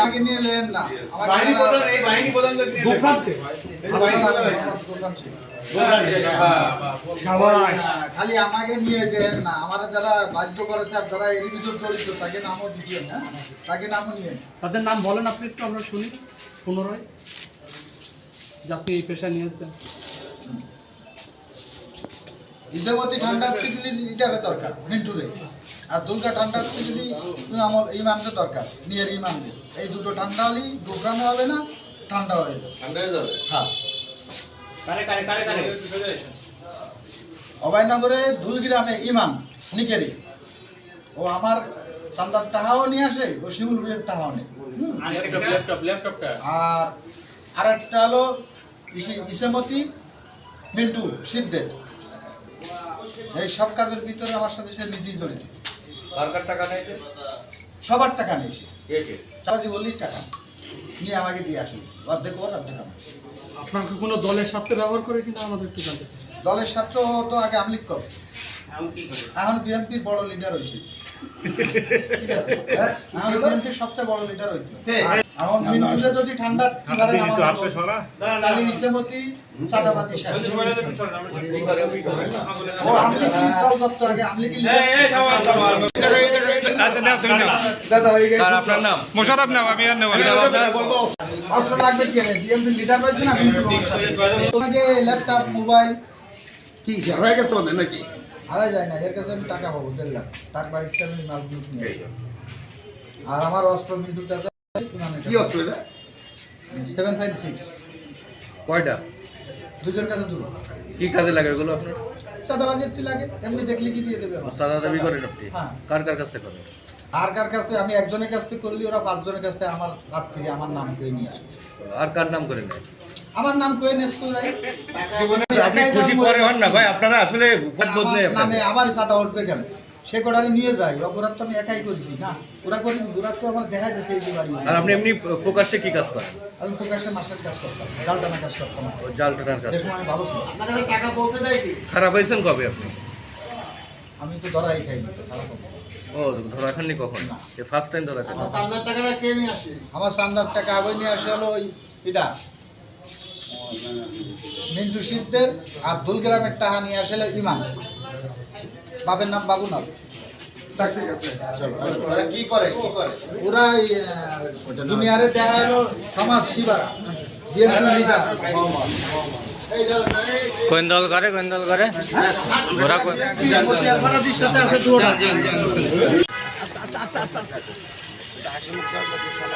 আগে নিয়ে নেন না বাহিনী প্রধান এই বাহিনী প্রধান খালি আমাকে নিয়ে যেন না, আমার যারা বাধ্য করেছে আর যারা এর ভিতর জড়িত তাকে নামও দিয়েছেন, হ্যাঁ তাকে নামও নিয়ে তাদের নাম বলেন আপনি একটু, আমরা শুনি পুনরায় যে আপনি এই পেশা নিয়েছেন। ইসেমতি ঠান্ডার টিকলি এটারে দরকার মিন্টুরে, আর দুর্গা ঠান্ডার টিকলি ইমামকে দরকার, নিয়ের ইমামকে। এই দুটো ঠান্ডা হলেই দোকানও হবে না, ঠান্ডা হয়ে যাবে। ঠান্ডা হয়ে যাবে। হ্যাঁ, কারে অভয়নগরে ধুলগ্রামে ইমাম নিকেরি, ও আমার চান্দার টাকাও নিয়ে আসে, ও শিমুল ভাইয়ের টাকাও নেই। আর আরেকটা হলো ইসেমতি মিন্টু সিদ্ধের। এই সব কাজের ভিতরে আমার সাথে সে নিজেই জড়িত। সরকার টাকা নেয়, সবার টাকা নিয়েছে, কে কে চাপাজি বললেই টাকা নিয়ে আমাকে দিয়ে আসে, অর্ধেক ওর অর্ধেক আমার। আপনার কি কোনো দলের সাথে ব্যবহার করে কিনা আমাদের একটু জানতে চাই। দলের ছাত্র তো আগে আমলিক কর, এখন বিএনপির বড় লিডার হয়েছে। এখন বিএনপির সবচেয়ে বড় লিডার হয়েছে। এখন মিন্টুরে যদি ঠান্ডা তাহলে ইসেমতি চাঁদাবাজি ও আমলিক দল করতো আগে, আমলিক আপনার নাম মোশাররফ নাম, আমি আর নেব অস্ত্র লাগবে কি রে? বিএনপির লিডার হয়েছে না, তোমাকে ল্যাপটপ মোবাইল কি হারাই গেছে আমাদের নাকি? হারা যায় না, এর কাছে আমি টাকা পাবো 1.5 লাখ, তার বাড়িতে আমি মালগুলো নিয়ে আসি। আর আমার অস্ত্র মিন্টু চাচা কি অস্ত্র এটা? 756 কয়টা দুজন কাছে দুটো। কি কাজে লাগে এগুলো আপনার? চাঁদাবাজি লাগে, এমনি দেখলে কি দিয়ে দেবে আমার? সাদা দাবি করেন আপনি? হ্যাঁ। কার কার কাছে করেন? আর কার কাছ থেকে? আমি একজনের কাছ থেকে করলি, ওরা 5 জনের কাছ থেকে আমার হাত থেকে আমার নাম কয়ে নিয়ে আসে। আর কার নাম করেন? আমার নাম কয়ে নিয়ে আপনি খুশি পরে হন না ভাই, আপনারা আসলে পথ বদলে নামে আবার সাদা উঠবে কেন? সে কোটারে নিয়ে যায়, অপরাধ তো আমি একাই করেছি না, ওরা করিনি। ওরা তো আমার দেখা গেছে এই যে বাড়ি। আর আপনি এমনি প্রকাশ্যে কি কাজ করেন? আমি প্রকাশ্যে মাসের কাজ করতাম, জাল টানা কাজ করতাম। ও জাল টানার কাজ। যে সময় আমি ভালো ছিল। টাকা পৌঁছে দেয় কি? খারাপ হয়েছেন কবে আপনি? আমি তো ধরাই খাইনি তো, খারাপ হবে। ও ধরা খাননি কখন? ফার্স্ট টাইম ধরা খান? আমার টাকাটা কে নিয়ে আসে? আমার চান্দার টাকা আগে নিয়ে আসে হলো ওই এটা মিন্টু সিদ্ধের, আর দুলগ্রামের টাকা নিয়ে আসলে ইমাম, বাপের নাম বাবুনাথ। ওরা কি করে? ওরা দুনিয়ারে দেখা হলো সমাজ সেবা, বিএনপি লিডার। কোন দল করে, কোন দল করে ওরা সাথে আছে দুটো।